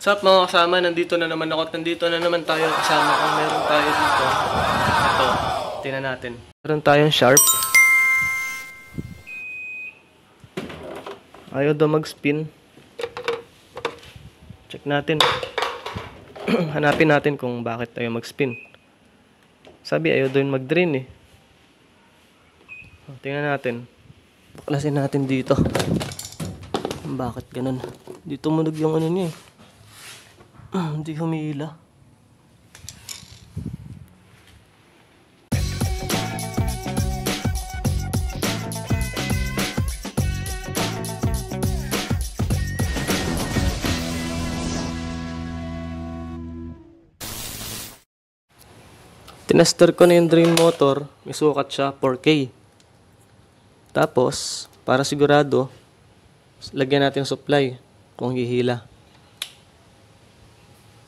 Sup mga kasama, nandito na naman ako at nandito na naman tayo kasama ko. Meron tayo dito. Ito, tingnan natin. Meron tayong sharp. Ayaw daw mag-spin. Check natin. Hanapin natin kung bakit ayaw mag-spin. Sabi ayaw daw mag-drain eh. Tingnan natin. Baklasin natin dito. Bakit ganun? Dito tumunog yung ano niya eh. Hindi humihila. Tinester ko na yung drain motor. May sukat siya 4K. Tapos, para sigurado, lagyan natin yung supply kung hihila.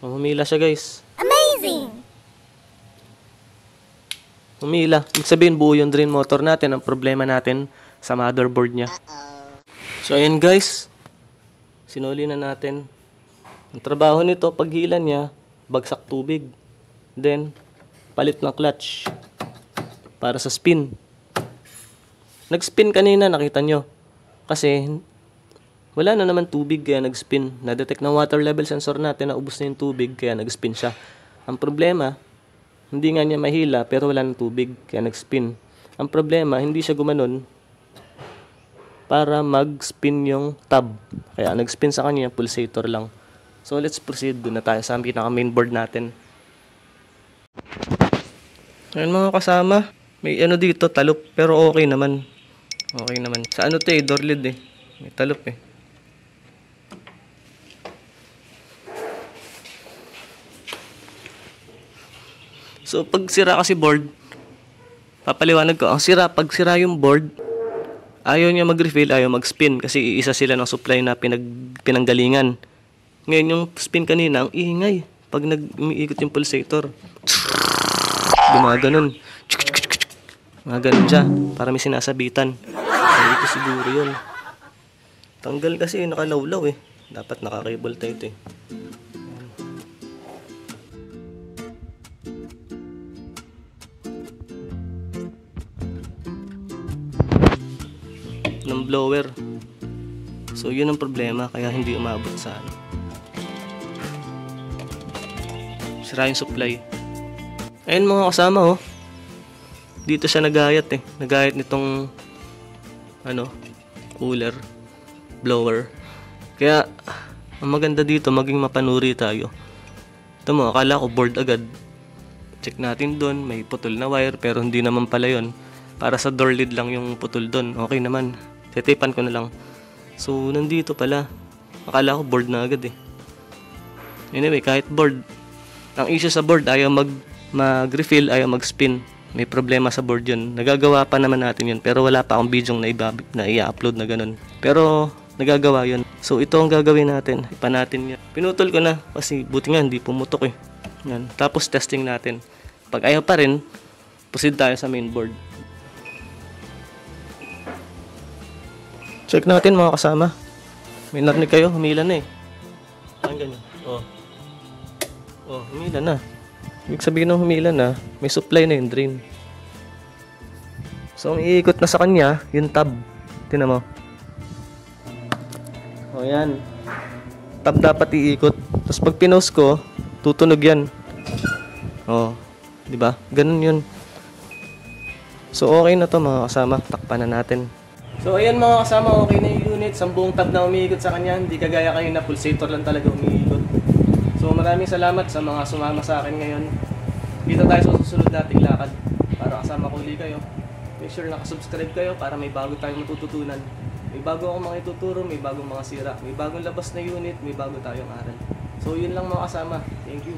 Humila siya guys. Amazing! Humila. Ibig sabihin buo yung drain motor natin. Ang problema natin sa motherboard niya. So ayan guys. Sinuli na natin. Ang trabaho nito, paghila niya, bagsak tubig. Then, palit ng clutch. Para sa spin. Nag-spin kanina, nakita nyo. Kasi, wala na naman tubig kaya nag-spin. Na-detect ng water level sensor natin na ubos na yung tubig kaya nag-spin siya. Ang problema, hindi nga niya mahila pero wala ng tubig kaya nag-spin. Ang problema, hindi siya gumanon para mag-spin yung tab. Kaya nag-spin sa kanya, pulsator lang. So let's proceed. Doon na tayo sa pinaka mainboard natin. Ayan mga kasama. May ano dito, talop. Pero okay naman. Okay naman. Sa ano to eh, door lid eh. May talop eh. So, pag sira kasi board, papaliwanag ko, pag sira yung board, ayaw niya mag-refill, ayaw mag-spin, kasi iisa sila ng supply na pinanggalingan. Ngayon, yung spin kanina, ang ingay, pag umiikot yung pulsator. Gumaganon. Mga ganun siya, para may sinasabitan. Dito siguro yun. Tanggal kasi, nakalawlaw eh. Dapat naka-cable tight eh. Ng blower. So yun ang problema kaya hindi umabot sa ano. Sira yung supply. Ayun mga kasama oh. Dito siya nagayat eh. Nagayat nitong ano, cooler, blower. Kaya ang maganda dito maging mapanuri tayo. Ito mo, akala ko board agad. Check natin doon, may putol na wire pero hindi naman pala yun. Para sa door lid lang yung putol doon. Okay naman. Titipan ko na lang. So, nandito pala. Akala ko board na agad eh. Anyway, kahit board. Ang issue sa board, ayaw mag-refill, ayaw mag-spin. May problema sa board yun. Nagagawa pa naman natin yun. Pero wala pa akong video na i-upload na ganun. Pero, nagagawa yun. So, ito ang gagawin natin. Ipa natin yun. Pinutol ko na. Kasi, buti nga, hindi pumutok eh. Yan. Tapos, testing natin. Pag ayaw pa rin, proceed tayo sa mainboard. Check natin mga kasama. May narinig kayo, humila na eh. Saan ganyan? Oh. Oh, humila na. Ibig sabihin ng humila na, may supply na yung drain. So, ang iikot na sa kanya, yung tab. Tingnan mo. O yan. Tab dapat iikot. Tapos pag pinost ko, tutunog yan. O, di ba? Ganun yun. So, okay na to mga kasama. Takpan na natin. So ayan mga kasama, okay na yung unit. 10 tab na umiikot sa kanya. Hindi kagaya kayo na pulsator lang talaga umiikot. So maraming salamat sa mga sumama sa akin ngayon. Dito tayo sa susunod nating lakad. Para kasama ko ulit kayo. Make sure nakasubscribe kayo para may bago tayong matututunan. May bago akong mga ituturo, may bagong mga sira. May bagong labas na unit, may bago tayong aral. So yun lang mga kasama. Thank you.